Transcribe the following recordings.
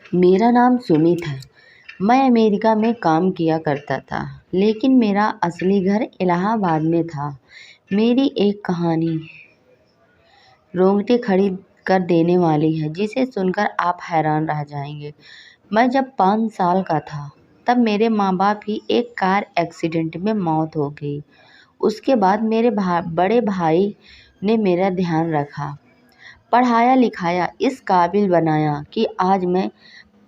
मेरा नाम सुमित है। मैं अमेरिका में काम किया करता था, लेकिन मेरा असली घर इलाहाबाद में था। मेरी एक कहानी रोंगटे खड़ी कर देने वाली है, जिसे सुनकर आप हैरान रह जाएंगे। मैं जब 5 साल का था, तब मेरे माँ बाप की एक कार एक्सीडेंट में मौत हो गई। उसके बाद मेरे बड़े भाई ने मेरा ध्यान रखा, पढ़ाया लिखाया, इस काबिल बनाया कि आज मैं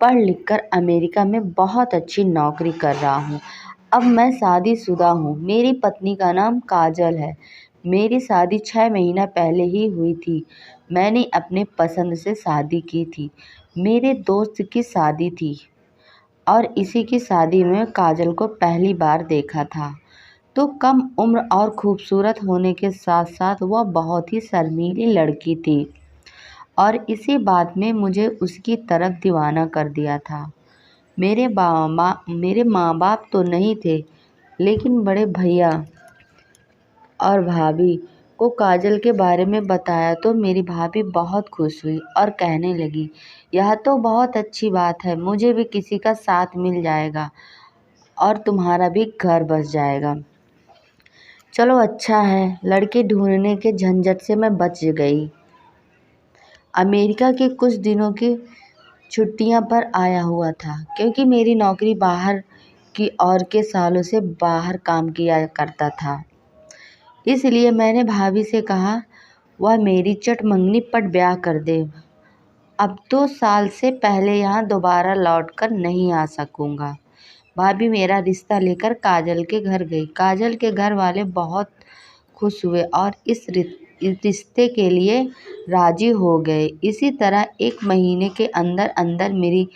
पढ़ लिख कर अमेरिका में बहुत अच्छी नौकरी कर रहा हूँ। अब मैं शादीशुदा हूँ। मेरी पत्नी का नाम काजल है। मेरी शादी 6 महीना पहले ही हुई थी। मैंने अपने पसंद से शादी की थी। मेरे दोस्त की शादी थी और इसी की शादी में काजल को पहली बार देखा था। तो कम उम्र और खूबसूरत होने के साथ साथ वह बहुत ही शर्मीली लड़की थी और इसी बात में मुझे उसकी तरफ दीवाना कर दिया था। मेरे माँ बाप तो नहीं थे, लेकिन बड़े भैया और भाभी को काजल के बारे में बताया तो मेरी भाभी बहुत खुश हुई और कहने लगी, यह तो बहुत अच्छी बात है, मुझे भी किसी का साथ मिल जाएगा और तुम्हारा भी घर बस जाएगा। चलो अच्छा है, लड़के ढूंढने के झंझट से मैं बच गई। अमेरिका के कुछ दिनों की छुट्टियां पर आया हुआ था, क्योंकि मेरी नौकरी बाहर की और के सालों से बाहर काम किया करता था। इसलिए मैंने भाभी से कहा वह मेरी चटमंगनी पट ब्याह कर दे। अब 2 साल से पहले यहाँ दोबारा लौट कर नहीं आ सकूँगा। भाभी मेरा रिश्ता लेकर काजल के घर गई। काजल के घर वाले बहुत खुश हुए और इस रिश्ते के लिए राजी हो गए। इसी तरह 1 महीने के अंदर अंदर मेरी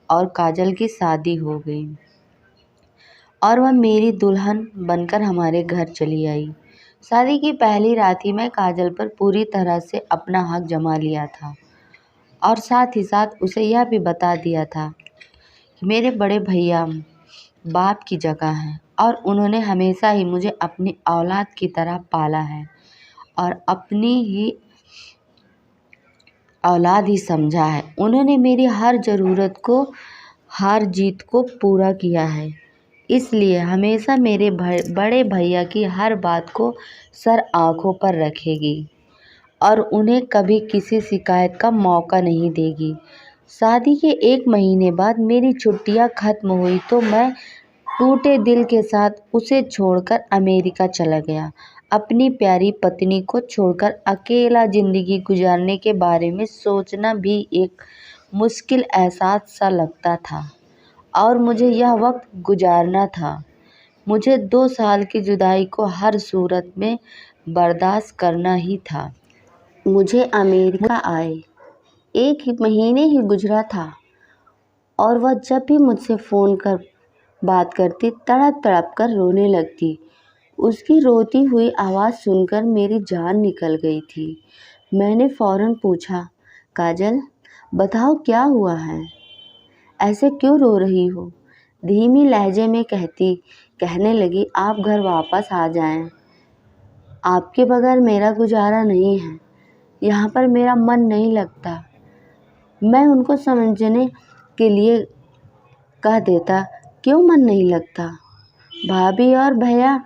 और काजल की शादी हो गई और वह मेरी दुल्हन बनकर हमारे घर चली आई। शादी की पहली रात ही मैं काजल पर पूरी तरह से अपना हक जमा लिया था और साथ ही साथ उसे यह भी बता दिया था कि मेरे बड़े भैया बाप की जगह हैं और उन्होंने हमेशा ही मुझे अपनी औलाद की तरह पाला है और अपनी ही औलाद ही समझा है। उन्होंने मेरी हर ज़रूरत को, हर जीत को पूरा किया है। इसलिए हमेशा मेरे बड़े भैया की हर बात को सर आँखों पर रखेगी और उन्हें कभी किसी शिकायत का मौका नहीं देगी। शादी के 1 महीने बाद मेरी छुट्टियां खत्म हुई तो मैं टूटे दिल के साथ उसे छोड़कर अमेरिका चला गया। अपनी प्यारी पत्नी को छोड़कर अकेला ज़िंदगी गुजारने के बारे में सोचना भी एक मुश्किल एहसास सा लगता था और मुझे यह वक्त गुजारना था। मुझे 2 साल की जुदाई को हर सूरत में बर्दाश्त करना ही था। मुझे अमेरिका आए 1 महीने ही गुजरा था और वह जब भी मुझसे फ़ोन कर बात करती तड़प तड़प कर रोने लगती। उसकी रोती हुई आवाज़ सुनकर मेरी जान निकल गई थी। मैंने फ़ौरन पूछा, काजल बताओ क्या हुआ है, ऐसे क्यों रो रही हो? धीमी लहजे में कहने लगी, आप घर वापस आ जाएं। आपके बगैर मेरा गुजारा नहीं है। यहाँ पर मेरा मन नहीं लगता। मैं उनको समझने के लिए कह देता, क्यों मन नहीं लगता? भाभी और भैया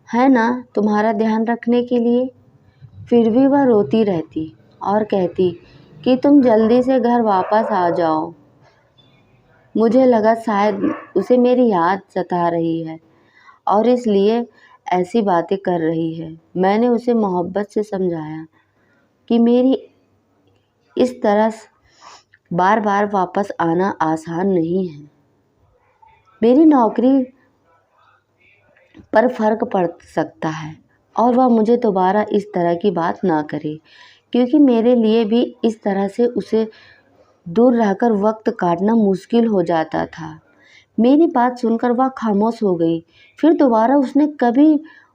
है ना तुम्हारा ध्यान रखने के लिए। फिर भी वह रोती रहती और कहती कि तुम जल्दी से घर वापस आ जाओ। मुझे लगा शायद उसे मेरी याद सता रही है और इसलिए ऐसी बातें कर रही है। मैंने उसे मोहब्बत से समझाया कि मेरी इस तरह बार बार वापस आना आसान नहीं है। मेरी नौकरी पर फ़र्क पड़ सकता है और वह मुझे दोबारा इस तरह की बात ना करे, क्योंकि मेरे लिए भी इस तरह से उसे दूर रहकर वक्त काटना मुश्किल हो जाता था। मेरी बात सुनकर वह खामोश हो गई। फिर दोबारा उसने कभी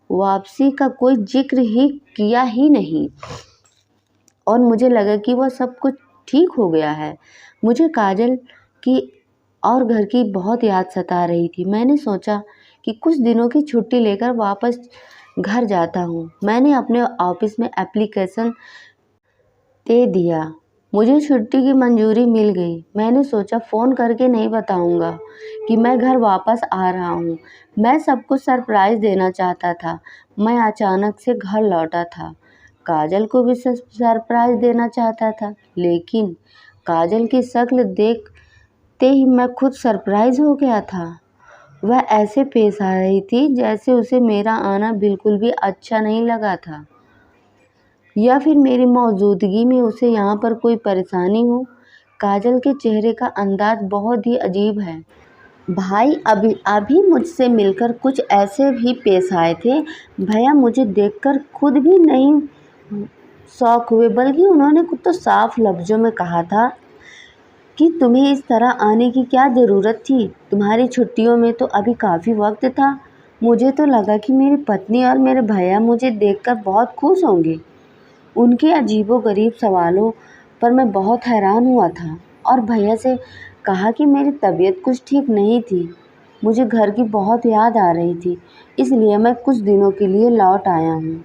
वापसी का कोई जिक्र ही किया ही नहीं और मुझे लगा कि वह सब कुछ ठीक हो गया है। मुझे काजल की और घर की बहुत याद सता रही थी। मैंने सोचा कि कुछ दिनों की छुट्टी लेकर वापस घर जाता हूँ। मैंने अपने ऑफिस में एप्लीकेशन दे दिया मुझे छुट्टी की मंजूरी मिल गई। मैंने सोचा फ़ोन करके नहीं बताऊंगा कि मैं घर वापस आ रहा हूँ। मैं सबको सरप्राइज़ देना चाहता था। मैं अचानक से घर लौटा था। काजल को भी सरप्राइज़ देना चाहता था, लेकिन काजल की शक्ल देखते ही मैं खुद सरप्राइज़ हो गया था। वह ऐसे पेश आ रही थी जैसे उसे मेरा आना बिल्कुल भी अच्छा नहीं लगा था, या फिर मेरी मौजूदगी में उसे यहाँ पर कोई परेशानी हो। काजल के चेहरे का अंदाज बहुत ही अजीब है। भाई अभी अभी मुझसे मिलकर कुछ ऐसे भी पेश आए थे। भैया मुझे देखकर खुद भी नहीं शौक हुए, बल्कि उन्होंने खुद तो साफ लफ्ज़ों में कहा था कि तुम्हें इस तरह आने की क्या ज़रूरत थी? तुम्हारी छुट्टियों में तो अभी काफ़ी वक्त था। मुझे तो लगा कि मेरी पत्नी और मेरे भैया मुझे देखकर बहुत खुश होंगे। उनके अजीबो-गरीब सवालों पर मैं बहुत हैरान हुआ था और भैया से कहा कि मेरी तबीयत कुछ ठीक नहीं थी। मुझे घर की बहुत याद आ रही थी, इसलिए मैं कुछ दिनों के लिए लौट आया हूँ।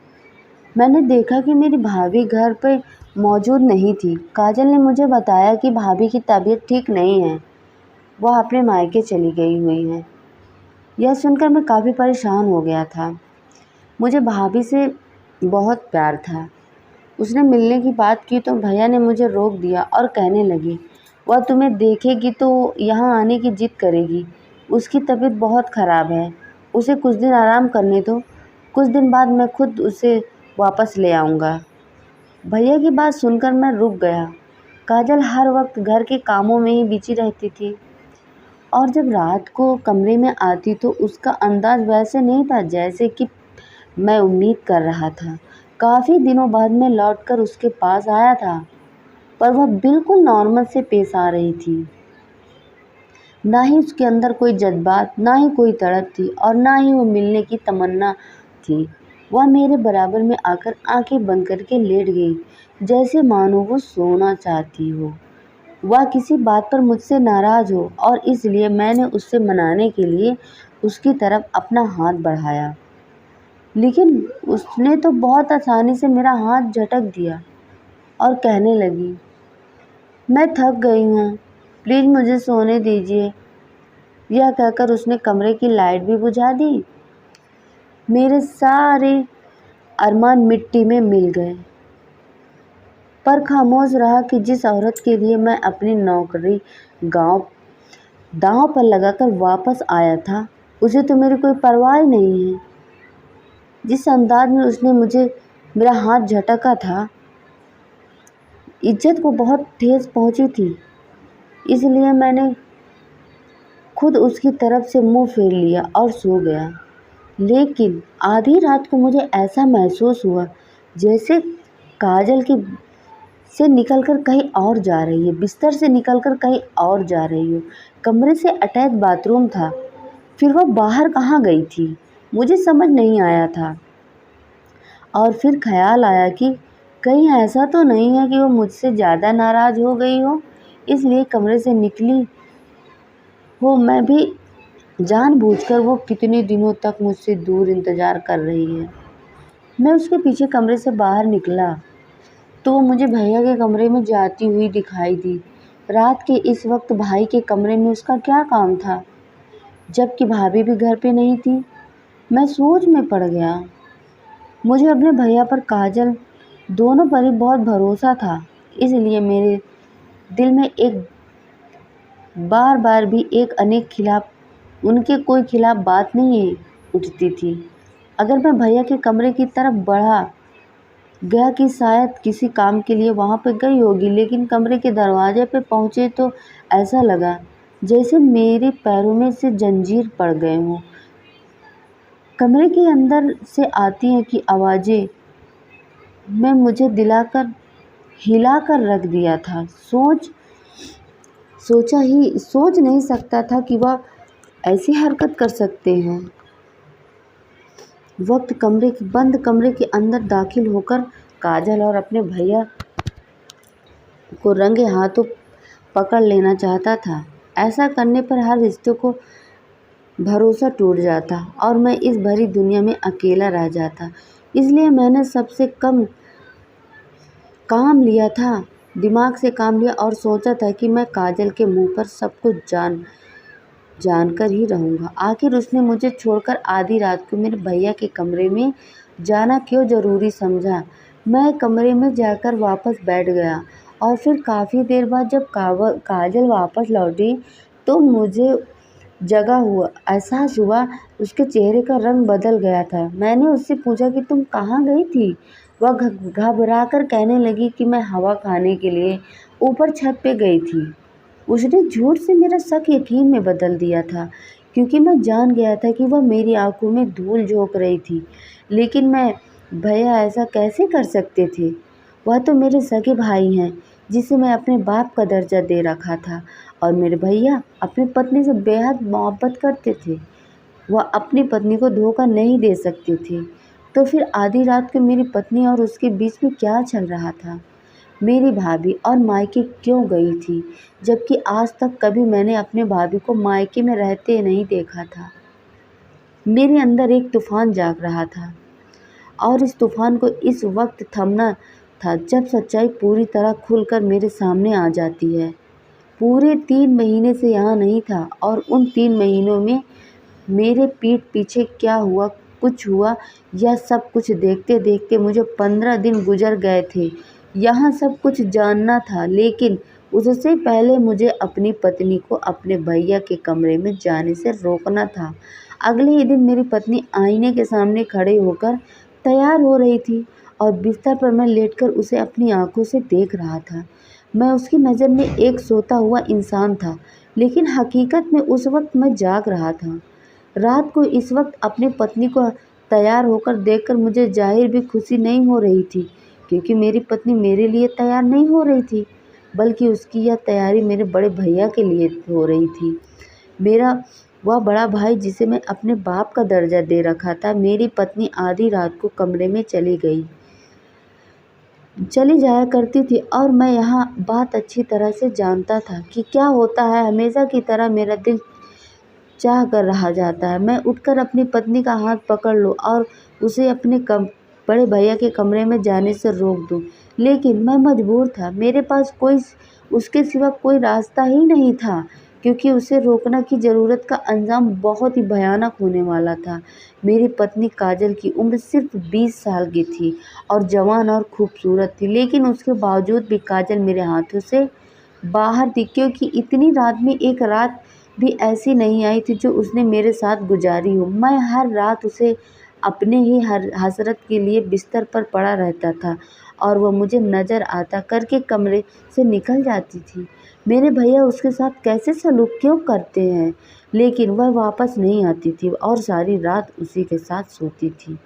मैंने देखा कि मेरी भाभी घर पे मौजूद नहीं थी। काजल ने मुझे बताया कि भाभी की तबीयत ठीक नहीं है, वह अपने मायके चली गई हुई हैं। यह सुनकर मैं काफ़ी परेशान हो गया था। मुझे भाभी से बहुत प्यार था। उसने मिलने की बात की तो भैया ने मुझे रोक दिया और कहने लगे, वह तुम्हें देखेगी तो यहाँ आने की जिद करेगी। उसकी तबीयत बहुत ख़राब है, उसे कुछ दिन आराम करने दो। कुछ दिन बाद मैं खुद उसे वापस ले आऊँगा। भैया की बात सुनकर मैं रुक गया। काजल हर वक्त घर के कामों में ही बिजी रहती थी और जब रात को कमरे में आती तो उसका अंदाज वैसे नहीं था जैसे कि मैं उम्मीद कर रहा था। काफ़ी दिनों बाद मैं लौटकर उसके पास आया था, पर वह बिल्कुल नॉर्मल से पेश आ रही थी। ना ही उसके अंदर कोई जज्बात, ना ही कोई तड़प थी और ना ही वो मिलने की तमन्ना थी। वह मेरे बराबर में आकर आंखें बंद करके लेट गई, जैसे मानो वो सोना चाहती हो। वह किसी बात पर मुझसे नाराज़ हो और इसलिए मैंने उससे मनाने के लिए उसकी तरफ अपना हाथ बढ़ाया, लेकिन उसने तो बहुत आसानी से मेरा हाथ झटक दिया और कहने लगी, मैं थक गई हूँ, प्लीज़ मुझे सोने दीजिए। यह कहकर उसने कमरे की लाइट भी बुझा दी। मेरे सारे अरमान मिट्टी में मिल गए, पर खामोश रहा कि जिस औरत के लिए मैं अपनी नौकरी गांव दांव पर लगाकर वापस आया था, उसे तो मेरी कोई परवाह ही नहीं है। जिस अंदाज में उसने मुझे मेरा हाथ झटका था, इज्जत को बहुत ठेस पहुंची थी, इसलिए मैंने खुद उसकी तरफ से मुंह फेर लिया और सो गया। लेकिन आधी रात को मुझे ऐसा महसूस हुआ जैसे काजल की से निकलकर कहीं और जा रही है, बिस्तर से निकलकर कहीं और जा रही हो। कमरे से अटैच बाथरूम था, फिर वह बाहर कहाँ गई थी, मुझे समझ नहीं आया था। और फिर ख्याल आया कि कहीं ऐसा तो नहीं है कि वो मुझसे ज़्यादा नाराज़ हो गई हो, इसलिए कमरे से निकली हो। मैं भी जानबूझकर वो कितने दिनों तक मुझसे दूर इंतज़ार कर रही है। मैं उसके पीछे कमरे से बाहर निकला तो वो मुझे भैया के कमरे में जाती हुई दिखाई दी। रात के इस वक्त भाई के कमरे में उसका क्या काम था, जबकि भाभी भी घर पे नहीं थी। मैं सोच में पड़ गया। मुझे अपने भैया पर काजल दोनों पर ही बहुत भरोसा था, इसलिए मेरे दिल में एक बार बार भी एक अनेक खिलाफ उनके कोई खिलाफ बात नहीं उठती थी। अगर मैं भैया के कमरे की तरफ बढ़ा गया कि शायद किसी काम के लिए वहाँ पे गई होगी, लेकिन कमरे के दरवाजे पे पहुँचे तो ऐसा लगा जैसे मेरे पैरों में से जंजीर पड़ गए हों। कमरे के अंदर से आती हैं कि आवाज़ें में मुझे हिला कर रख दिया था। सोच नहीं सकता था कि वह ऐसी हरकत कर सकते हैं। बंद कमरे के अंदर दाखिल होकर काजल और अपने भैया को रंगे हाथों पकड़ लेना चाहता था। ऐसा करने पर हर रिश्ते को भरोसा टूट जाता और मैं इस भरी दुनिया में अकेला रह जाता। इसलिए मैंने सबसे कम काम लिया था दिमाग से काम लिया और सोचा था कि मैं काजल के मुंह पर सब कुछ जानकर ही रहूँगा। आखिर उसने मुझे छोड़कर आधी रात को मेरे भैया के कमरे में जाना क्यों ज़रूरी समझा। मैं कमरे में जाकर वापस बैठ गया और फिर काफ़ी देर बाद जब काजल वापस लौटी तो मुझे एहसास हुआ उसके चेहरे का रंग बदल गया था। मैंने उससे पूछा कि तुम कहाँ गई थी? वह घबरा कर कहने लगी कि मैं हवा खाने के लिए ऊपर छत पे गई थी। उसने झूठ से मेरा शक यकीन में बदल दिया था, क्योंकि मैं जान गया था कि वह मेरी आंखों में धूल झोंक रही थी। लेकिन भैया ऐसा कैसे कर सकते थे? वह तो मेरे सगे भाई हैं, जिसे मैं अपने बाप का दर्जा दे रखा था, और मेरे भैया अपनी पत्नी से बेहद मोहब्बत करते थे। वह अपनी पत्नी को धोखा नहीं दे सकते थे। तो फिर आधी रात को मेरी पत्नी और उसके बीच में क्या चल रहा था? मेरी भाभी और मायके क्यों गई थी, जबकि आज तक कभी मैंने अपने भाभी को मायके में रहते नहीं देखा था। मेरे अंदर एक तूफान जाग रहा था और इस तूफान को इस वक्त थमना था जब सच्चाई पूरी तरह खुलकर मेरे सामने आ जाती है। पूरे 3 महीने से यहाँ नहीं था और उन 3 महीनों में मेरे पीठ पीछे क्या हुआ, कुछ हुआ, यह सब कुछ देखते देखते मुझे 15 दिन गुजर गए थे। यहाँ सब कुछ जानना था, लेकिन उससे पहले मुझे अपनी पत्नी को अपने भैया के कमरे में जाने से रोकना था। अगले ही दिन मेरी पत्नी आईने के सामने खड़े होकर तैयार हो रही थी और बिस्तर पर मैं लेटकर उसे अपनी आंखों से देख रहा था। मैं उसकी नज़र में एक सोता हुआ इंसान था, लेकिन हकीकत में उस वक्त मैं जाग रहा था। रात को इस वक्त अपनी पत्नी को तैयार होकर देखकर मुझे ज़ाहिर भी खुशी नहीं हो रही थी, क्योंकि मेरी पत्नी मेरे लिए तैयार नहीं हो रही थी, बल्कि उसकी यह तैयारी मेरे बड़े भैया के लिए हो रही थी। मेरा वह बड़ा भाई जिसे मैं अपने बाप का दर्जा दे रखा था, मेरी पत्नी आधी रात को कमरे में चली जाया करती थी, और मैं यहाँ बात अच्छी तरह से जानता था कि क्या होता है। हमेशा की तरह मेरा दिल चाह कर रहा जाता है मैं उठकर अपनी पत्नी का हाथ पकड़ लूँ और उसे अपने बड़े भैया के कमरे में जाने से रोक दूँ, लेकिन मैं मजबूर था। मेरे पास उसके सिवा कोई रास्ता ही नहीं था, क्योंकि उसे रोकना की ज़रूरत का अंजाम बहुत ही भयानक होने वाला था। मेरी पत्नी काजल की उम्र सिर्फ 20 साल की थी और जवान और खूबसूरत थी, लेकिन उसके बावजूद भी काजल मेरे हाथों से बाहर थी, क्योंकि इतनी रात में एक रात भी ऐसी नहीं आई थी जो उसने मेरे साथ गुजारी हो। मैं हर रात उसे अपने ही हर हसरत के लिए बिस्तर पर पड़ा रहता था और वह मुझे नज़र आता करके कमरे से निकल जाती थी। मेरे भैया उसके साथ कैसे सलूक क्यों करते हैं, लेकिन वह वापस नहीं आती थी और सारी रात उसी के साथ सोती थी।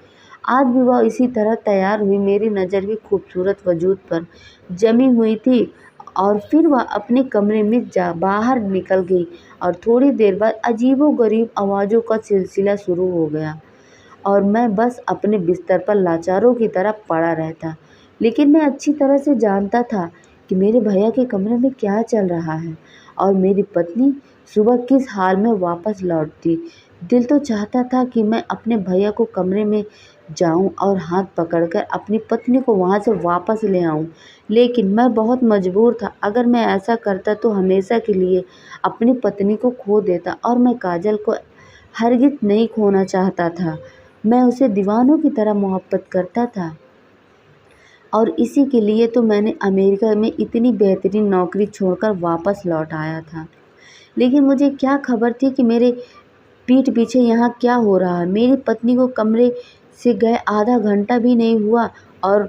आज भी वह इसी तरह तैयार हुई मेरी नज़र भी खूबसूरत वजूद पर जमी हुई थी, और फिर वह अपने कमरे में बाहर निकल गई और थोड़ी देर बाद अजीबोगरीब आवाज़ों का सिलसिला शुरू हो गया और मैं बस अपने बिस्तर पर लाचारों की तरह पड़ा रहता। लेकिन मैं अच्छी तरह से जानता था कि मेरे भैया के कमरे में क्या चल रहा है और मेरी पत्नी सुबह किस हाल में वापस लौटती। दिल तो चाहता था कि मैं अपने भैया को कमरे में जाऊं और हाथ पकड़कर अपनी पत्नी को वहां से वापस ले आऊं, लेकिन मैं बहुत मजबूर था। अगर मैं ऐसा करता तो हमेशा के लिए अपनी पत्नी को खो देता, और मैं काजल को हरगिज़ नहीं खोना चाहता था। मैं उसे दीवानों की तरह मोहब्बत करता था, और इसी के लिए तो मैंने अमेरिका में इतनी बेहतरीन नौकरी छोड़कर वापस लौट आया था। लेकिन मुझे क्या खबर थी कि मेरे पीठ पीछे यहाँ क्या हो रहा है। मेरी पत्नी को कमरे से गए आधा घंटा भी नहीं हुआ और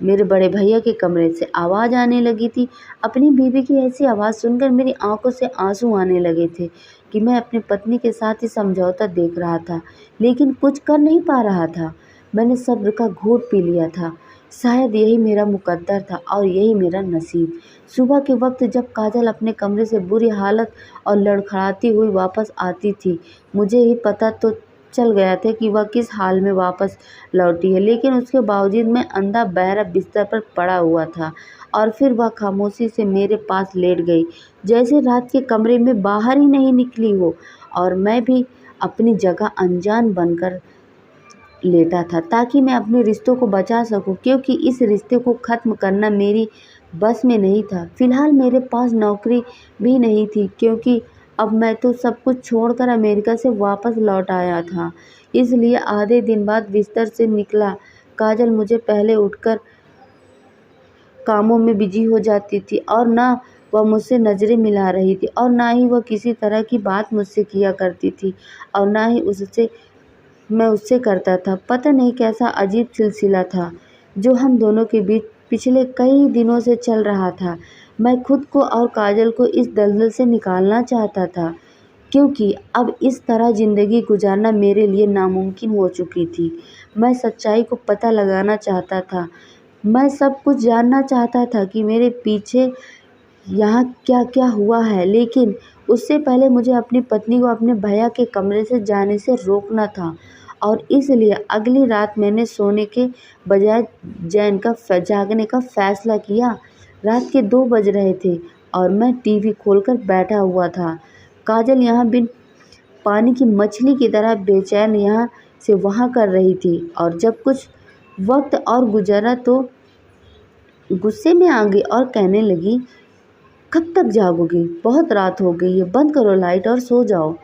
मेरे बड़े भैया के कमरे से आवाज़ आने लगी थी। अपनी बीवी की ऐसी आवाज़ सुनकर मेरी आंखों से आंसू आने लगे थे कि मैं अपनी पत्नी के साथ ही समझौता देख रहा था, लेकिन कुछ कर नहीं पा रहा था। मैंने सब्र का घूंट पी लिया था। शायद यही मेरा मुकद्दर था और यही मेरा नसीब। सुबह के वक्त जब काजल अपने कमरे से बुरी हालत और लड़खड़ाती हुई वापस आती थी, मुझे ही पता तो चल गया था कि वह किस हाल में वापस लौटी है, लेकिन उसके बावजूद मैं अंधा बहरा बिस्तर पर पड़ा हुआ था। और फिर वह खामोशी से मेरे पास लेट गई, जैसे रात के कमरे में बाहर ही नहीं निकली हो, और मैं भी अपनी जगह अनजान बनकर लेटा था ताकि मैं अपने रिश्तों को बचा सकूं, क्योंकि इस रिश्ते को ख़त्म करना मेरी बस में नहीं था। फिलहाल मेरे पास नौकरी भी नहीं थी, क्योंकि अब मैं तो सब कुछ छोड़कर अमेरिका से वापस लौट आया था। इसलिए आधे दिन बाद बिस्तर से निकला। काजल मुझे पहले उठकर कामों में बिजी हो जाती थी, और ना वह मुझसे नज़रें मिला रही थी, और ना ही वह किसी तरह की बात मुझसे किया करती थी, और ना ही उससे मैं उससे करता था। पता नहीं कैसा अजीब सिलसिला था जो हम दोनों के बीच पिछले कई दिनों से चल रहा था। मैं खुद को और काजल को इस दलदल से निकालना चाहता था, क्योंकि अब इस तरह ज़िंदगी गुजारना मेरे लिए नामुमकिन हो चुकी थी। मैं सच्चाई को पता लगाना चाहता था। मैं सब कुछ जानना चाहता था कि मेरे पीछे यहाँ क्या-क्या हुआ है, लेकिन उससे पहले मुझे अपनी पत्नी को अपने भैया के कमरे से जाने से रोकना था, और इसलिए अगली रात मैंने सोने के बजाय जागने का फ़ैसला किया। रात के 2 बज रहे थे और मैं टीवी खोलकर बैठा हुआ था। काजल यहाँ बिन पानी की मछली की तरह बेचैन यहाँ से वहाँ कर रही थी, और जब कुछ वक्त और गुजरा तो गुस्से में आ गई और कहने लगी, कब तक जागोगी? बहुत रात हो गई है, बंद करो लाइट और सो जाओ।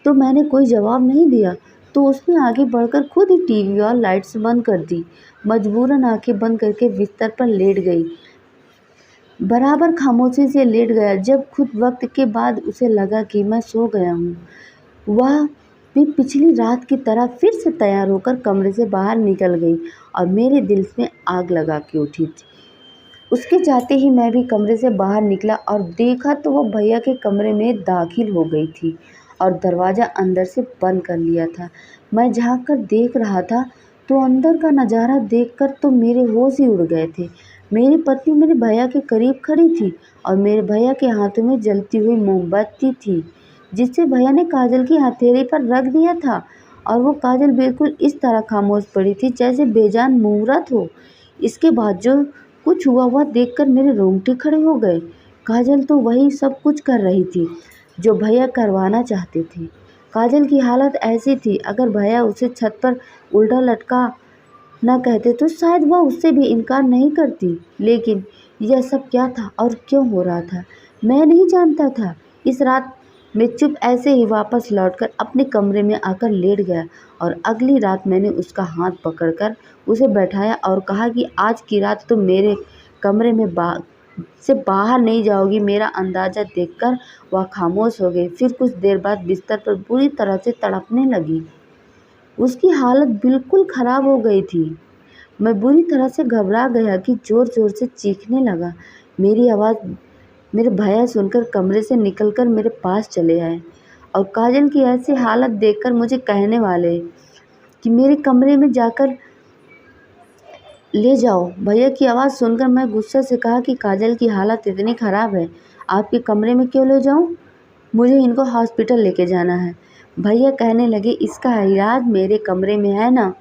तो मैंने कोई जवाब नहीं दिया, तो उसने आगे बढ़कर खुद ही टीवी और लाइट्स बंद कर दी। मजबूरन आंखें बंद करके बिस्तर पर लेट गई। बराबर खामोशी से लेट गया। जब कुछ वक्त के बाद उसे लगा कि मैं सो गया हूँ, वह भी पिछली रात की तरह फिर से तैयार होकर कमरे से बाहर निकल गई, और मेरे दिल में आग लगा के उठी थी। उसके जाते ही मैं भी कमरे से बाहर निकला और देखा तो वो भैया के कमरे में दाखिल हो गई थी और दरवाज़ा अंदर से बंद कर लिया था। मैं झाँक कर देख रहा था तो अंदर का नज़ारा देखकर तो मेरे होश ही उड़ गए थे। मेरी पत्नी मेरे भैया के करीब खड़ी थी, और मेरे भैया के हाथों में जलती हुई मोमबत्ती थी, जिसे भैया ने काजल की हथेली पर रख दिया था, और वो काजल बिल्कुल इस तरह खामोश पड़ी थी जैसे बेजान मुहूर्त हो। इसके बाद जो कुछ हुआ वह देखकर मेरे रोंगटे खड़े हो गए। काजल तो वही सब कुछ कर रही थी जो भैया करवाना चाहते थे। काजल की हालत ऐसी थी, अगर भैया उसे छत पर उल्टा लटका न कहते तो शायद वह उससे भी इनकार नहीं करती। लेकिन यह सब क्या था और क्यों हो रहा था, मैं नहीं जानता था। इस रात मैं चुप ऐसे ही वापस लौटकर अपने कमरे में आकर लेट गया, और अगली रात मैंने उसका हाथ पकड़कर उसे बैठाया और कहा कि आज की रात तुम मेरे कमरे में से बाहर नहीं जाओगी। मेरा अंदाज़ा देखकर वह खामोश हो गई। फिर कुछ देर बाद बिस्तर पर बुरी तरह से तड़पने लगी। उसकी हालत बिल्कुल ख़राब हो गई थी। मैं बुरी तरह से घबरा गया कि ज़ोर-ज़ोर से चीखने लगा। मेरी आवाज़ मेरे भैया सुनकर कमरे से निकलकर मेरे पास चले आए, और काजल की ऐसी हालत देखकर मुझे कहने वाले कि मेरे कमरे में जाकर ले जाओ। भैया की आवाज़ सुनकर मैं गुस्से से कहा कि काजल की हालत इतनी ख़राब है, आपके कमरे में क्यों ले जाऊँ? मुझे इनको हॉस्पिटल लेके जाना है। भैया कहने लगे, इसका इलाज मेरे कमरे में है ना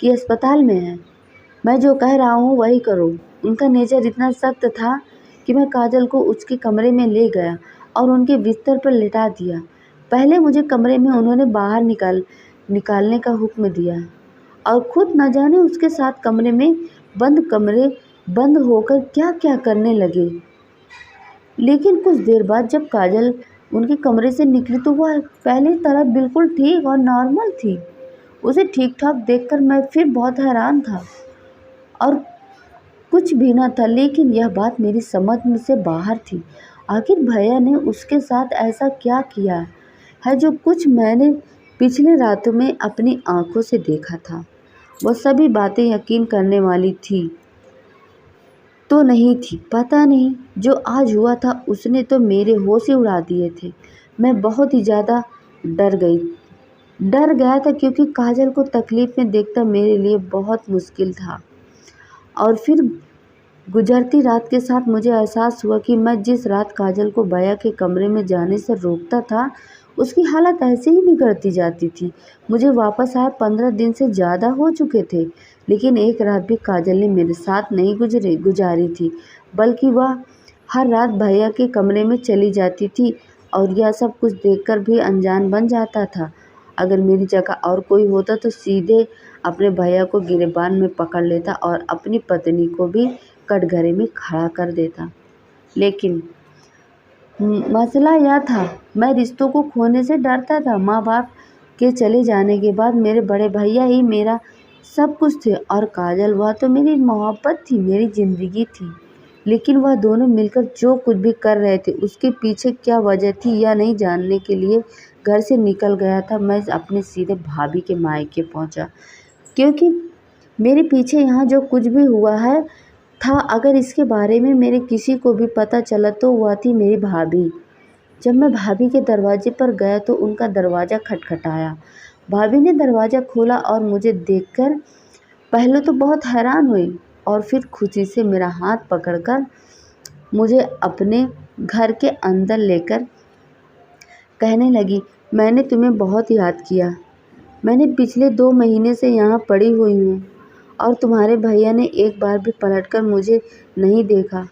कि अस्पताल में है? मैं जो कह रहा हूँ वही करो। उनका नेचर इतना सख्त था कि मैं काजल को उसके कमरे में ले गया और उनके बिस्तर पर लिटा दिया। पहले मुझे कमरे में उन्होंने बाहर निकालने का हुक्म दिया, और खुद न जाने उसके साथ कमरे में बंद होकर क्या-क्या करने लगे। लेकिन कुछ देर बाद जब काजल उनके कमरे से निकली तो वह पहले तरह बिल्कुल ठीक और नॉर्मल थी। उसे ठीक-ठाक देखकर मैं फिर बहुत हैरान था, और कुछ भी न था, लेकिन यह बात मेरी समझ में से बाहर थी। आखिर भैया ने उसके साथ ऐसा क्या किया है जो कुछ मैंने पिछले रातों में अपनी आंखों से देखा था। वह सभी बातें यकीन करने वाली थी तो नहीं थी, पता नहीं। जो आज हुआ था उसने तो मेरे होश ही उड़ा दिए थे। मैं बहुत ही ज़्यादा डर गया था, क्योंकि काजल को तकलीफ़ में देखना मेरे लिए बहुत मुश्किल था। और फिर गुजरती रात के साथ मुझे एहसास हुआ कि मैं जिस रात काजल को भैया के कमरे में जाने से रोकता था, उसकी हालत ऐसे ही बिगड़ती जाती थी। मुझे वापस आए 15 दिन से ज़्यादा हो चुके थे, लेकिन एक रात भी काजल ने मेरे साथ नहीं गुजारी थी, बल्कि वह हर रात भैया के कमरे में चली जाती थी, और यह सब कुछ देखकर भी अनजान बन जाता था। अगर मेरी जगह और कोई होता तो सीधे अपने भैया को गिरबान में पकड़ लेता और अपनी पत्नी को भी कटघरे में खड़ा कर देता। लेकिन मसला यह था, मैं रिश्तों को खोने से डरता था। माँ बाप के चले जाने के बाद मेरे बड़े भैया ही मेरा सब कुछ थे, और काजल, वह तो मेरी मोहब्बत थी, मेरी ज़िंदगी थी। लेकिन वह दोनों मिलकर जो कुछ भी कर रहे थे, उसके पीछे क्या वजह थी यह नहीं जानने के लिए घर से निकल गया था। मैं अपने सीधे भाभी के मायके पहुंचा, क्योंकि मेरे पीछे यहाँ जो कुछ भी हुआ है था, अगर इसके बारे में मेरे किसी को भी पता चला तो वह थी मेरी भाभी। जब मैं भाभी के दरवाजे पर गया तो उनका दरवाज़ा खटखटाया। भाभी ने दरवाज़ा खोला और मुझे देखकर पहले तो बहुत हैरान हुई, और फिर खुशी से मेरा हाथ पकड़कर मुझे अपने घर के अंदर लेकर कहने लगी, मैंने तुम्हें बहुत याद किया। मैंने पिछले 2 महीने से यहाँ पड़ी हुई हूँ, और तुम्हारे भैया ने एक बार भी पलटकर मुझे नहीं देखा।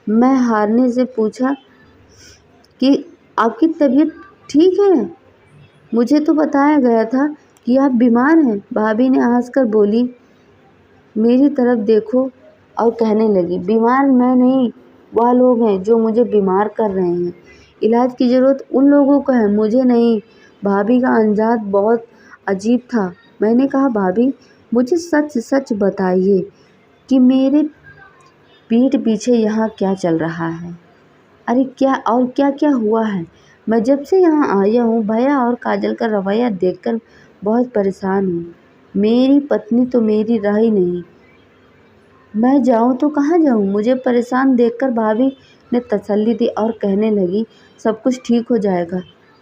मैं हारने से पूछा कि आपकी तबीयत ठीक है? मुझे तो बताया गया था कि आप बीमार हैं। भाभी ने हंसकर बोली, मेरी तरफ देखो, और कहने लगी, बीमार मैं नहीं, वह लोग हैं जो मुझे बीमार कर रहे हैं। इलाज की ज़रूरत उन लोगों को है, मुझे नहीं। भाभी का अंदाज बहुत अजीब था। मैंने कहा, भाभी, मुझे सच सच बताइए कि मेरे पीठ पीछे यहाँ क्या चल रहा है? अरे क्या और क्या क्या हुआ है? मैं जब से यहाँ आया हूँ भैया और काजल का रवैया देखकर बहुत परेशान हूँ। मेरी पत्नी तो मेरी रही नहीं। मैं जाऊँ तो कहाँ जाऊँ? मुझे परेशान देखकर भाभी ने तसल्ली दी और कहने लगी, सब कुछ ठीक हो जाएगा,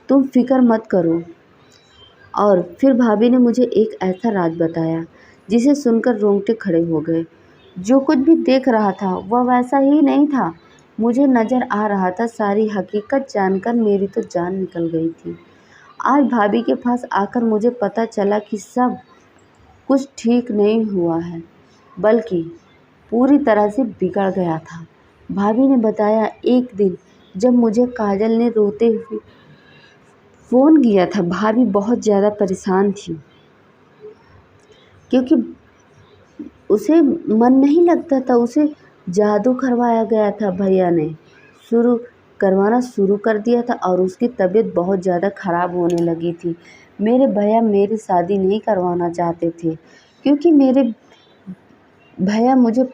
तुम फिक्र मत करो। और फिर भाभी ने मुझे एक ऐसा राज बताया जिसे सुनकर रोंगटे खड़े हो गए। जो कुछ भी देख रहा था वह वैसा ही नहीं था, मुझे नज़र आ रहा था। सारी हकीकत जानकर मेरी तो जान निकल गई थी। आज भाभी के पास आकर मुझे पता चला कि सब कुछ ठीक नहीं हुआ है, बल्कि पूरी तरह से बिगड़ गया था। भाभी ने बताया, एक दिन जब मुझे काजल ने रोते हुए फ़ोन किया था, भाभी बहुत ज़्यादा परेशान थी, क्योंकि उसे मन नहीं लगता था। उसे जादू करवाया गया था, भैया ने करवाना शुरू कर दिया था, और उसकी तबीयत बहुत ज़्यादा ख़राब होने लगी थी। मेरे भैया मेरी शादी नहीं करवाना चाहते थे, क्योंकि मेरे भैया मुझे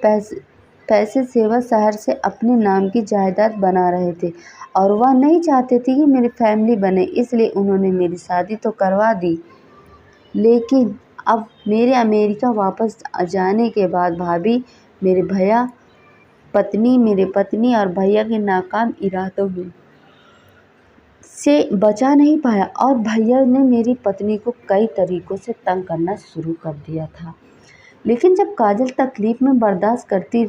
पैसे सेवा शहर से अपने नाम की जायदाद बना रहे थे, और वह नहीं चाहते थे कि मेरी फैमिली बने, इसलिए उन्होंने मेरी शादी तो करवा दी। लेकिन अब मेरे अमेरिका वापस जाने के बाद भाभी मेरे पत्नी और भैया के नाकाम इरादों में से बचा नहीं पाया, और भैया ने मेरी पत्नी को कई तरीक़ों से तंग करना शुरू कर दिया था। लेकिन जब काजल तकलीफ़ में बर्दाश्त करती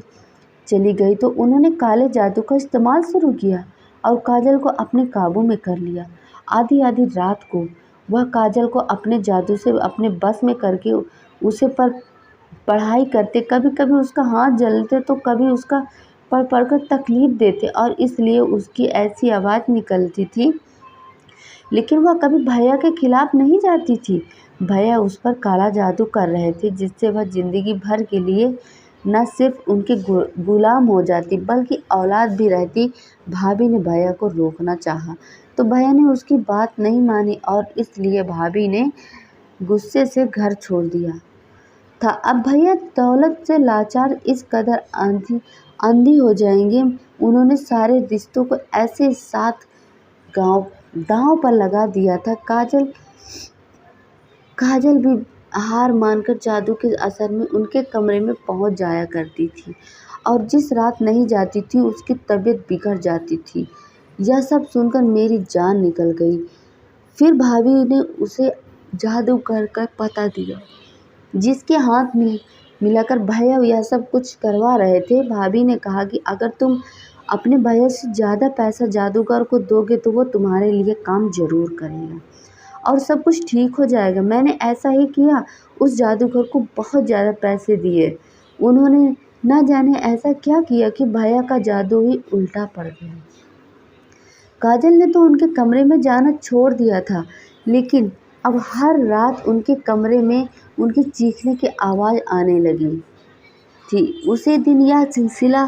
चली गई तो उन्होंने काले जादू का इस्तेमाल शुरू किया और काजल को अपने काबू में कर लिया। आधी आधी रात को वह काजल को अपने जादू से अपने बस में करके उसे पर पढ़ाई करते। कभी कभी उसका हाथ जलते तो कभी उसका पढ़ कर तकलीफ़ देते, और इसलिए उसकी ऐसी आवाज़ निकलती थी। लेकिन वह कभी भैया के खिलाफ़ नहीं जाती थी। भैया उस पर काला जादू कर रहे थे, जिससे वह ज़िंदगी भर के लिए न सिर्फ उनके गुलाम हो जाती बल्कि औलाद भी रहती। भाभी ने भैया को रोकना चाहा तो भैया ने उसकी बात नहीं मानी, और इसलिए भाभी ने गुस्से से घर छोड़ दिया था। अब भैया दौलत से लाचार इस कदर आंधी हो जाएंगे, उन्होंने सारे रिश्तों को ऐसे साथ दांव पर लगा दिया था। काजल भी हार मानकर जादू के असर में उनके कमरे में पहुंच जाया करती थी, और जिस रात नहीं जाती थी उसकी तबीयत बिगड़ जाती थी। यह सब सुनकर मेरी जान निकल गई। फिर भाभी ने उसे जादू कर पता दिया, जिसके हाथ मिलाकर भैया यह सब कुछ करवा रहे थे। भाभी ने कहा कि अगर तुम अपने भैया से ज़्यादा पैसा जादूगर को दोगे तो वो तुम्हारे लिए काम ज़रूर करेगा और सब कुछ ठीक हो जाएगा। मैंने ऐसा ही किया, उस जादूगर को बहुत ज़्यादा पैसे दिए। उन्होंने न जाने ऐसा क्या किया कि भैया का जादू ही उल्टा पड़ गया। काजल ने तो उनके कमरे में जाना छोड़ दिया था, लेकिन अब हर रात उनके कमरे में उनके चीखने की आवाज़ आने लगी। थी। उसी दिन यह सिलसिला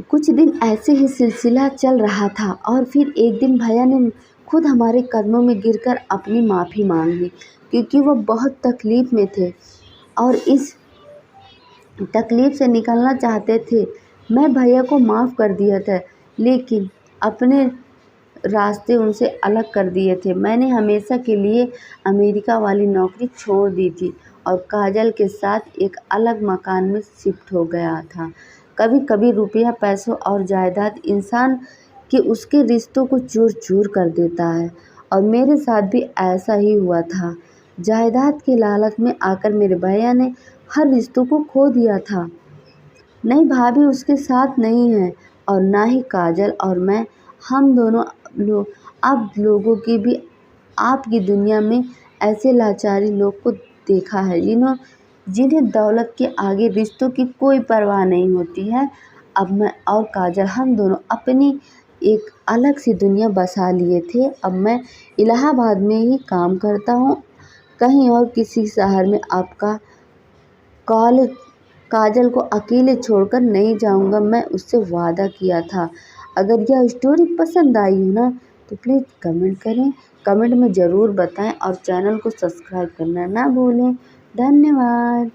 कुछ दिन ऐसे ही सिलसिला चल रहा था और फिर एक दिन भैया ने खुद हमारे कदमों में गिरकर अपनी माफ़ी मांग ली, क्योंकि वो बहुत तकलीफ़ में थे और इस तकलीफ़ से निकलना चाहते थे। मैं भैया को माफ़ कर दिया था, लेकिन अपने रास्ते उनसे अलग कर दिए थे। मैंने हमेशा के लिए अमेरिका वाली नौकरी छोड़ दी थी और काजल के साथ एक अलग मकान में शिफ्ट हो गया था। कभी कभी रुपया, पैसों और जायदाद इंसान के उसके रिश्तों को चूर चूर कर देता है, और मेरे साथ भी ऐसा ही हुआ था। जायदाद के लालच में आकर मेरे भैया ने हर रिश्तों को खो दिया था। नहीं, भाभी उसके साथ नहीं है और ना ही काजल और मैं। हम दोनों अब लोगों की भी आपकी दुनिया में ऐसे लाचारी लोग को देखा है जिन्हें दौलत के आगे रिश्तों की कोई परवाह नहीं होती है। अब मैं और काजल हम दोनों अपनी एक अलग सी दुनिया बसा लिए थे। अब मैं इलाहाबाद में ही काम करता हूँ, कहीं और किसी शहर में। आपका कॉलेज काजल को अकेले छोड़कर नहीं जाऊंगा, मैं उससे वादा किया था। अगर यह स्टोरी पसंद आई हो ना तो प्लीज़ कमेंट करें, कमेंट में ज़रूर बताएं और चैनल को सब्सक्राइब करना ना भूलें। धन्यवाद।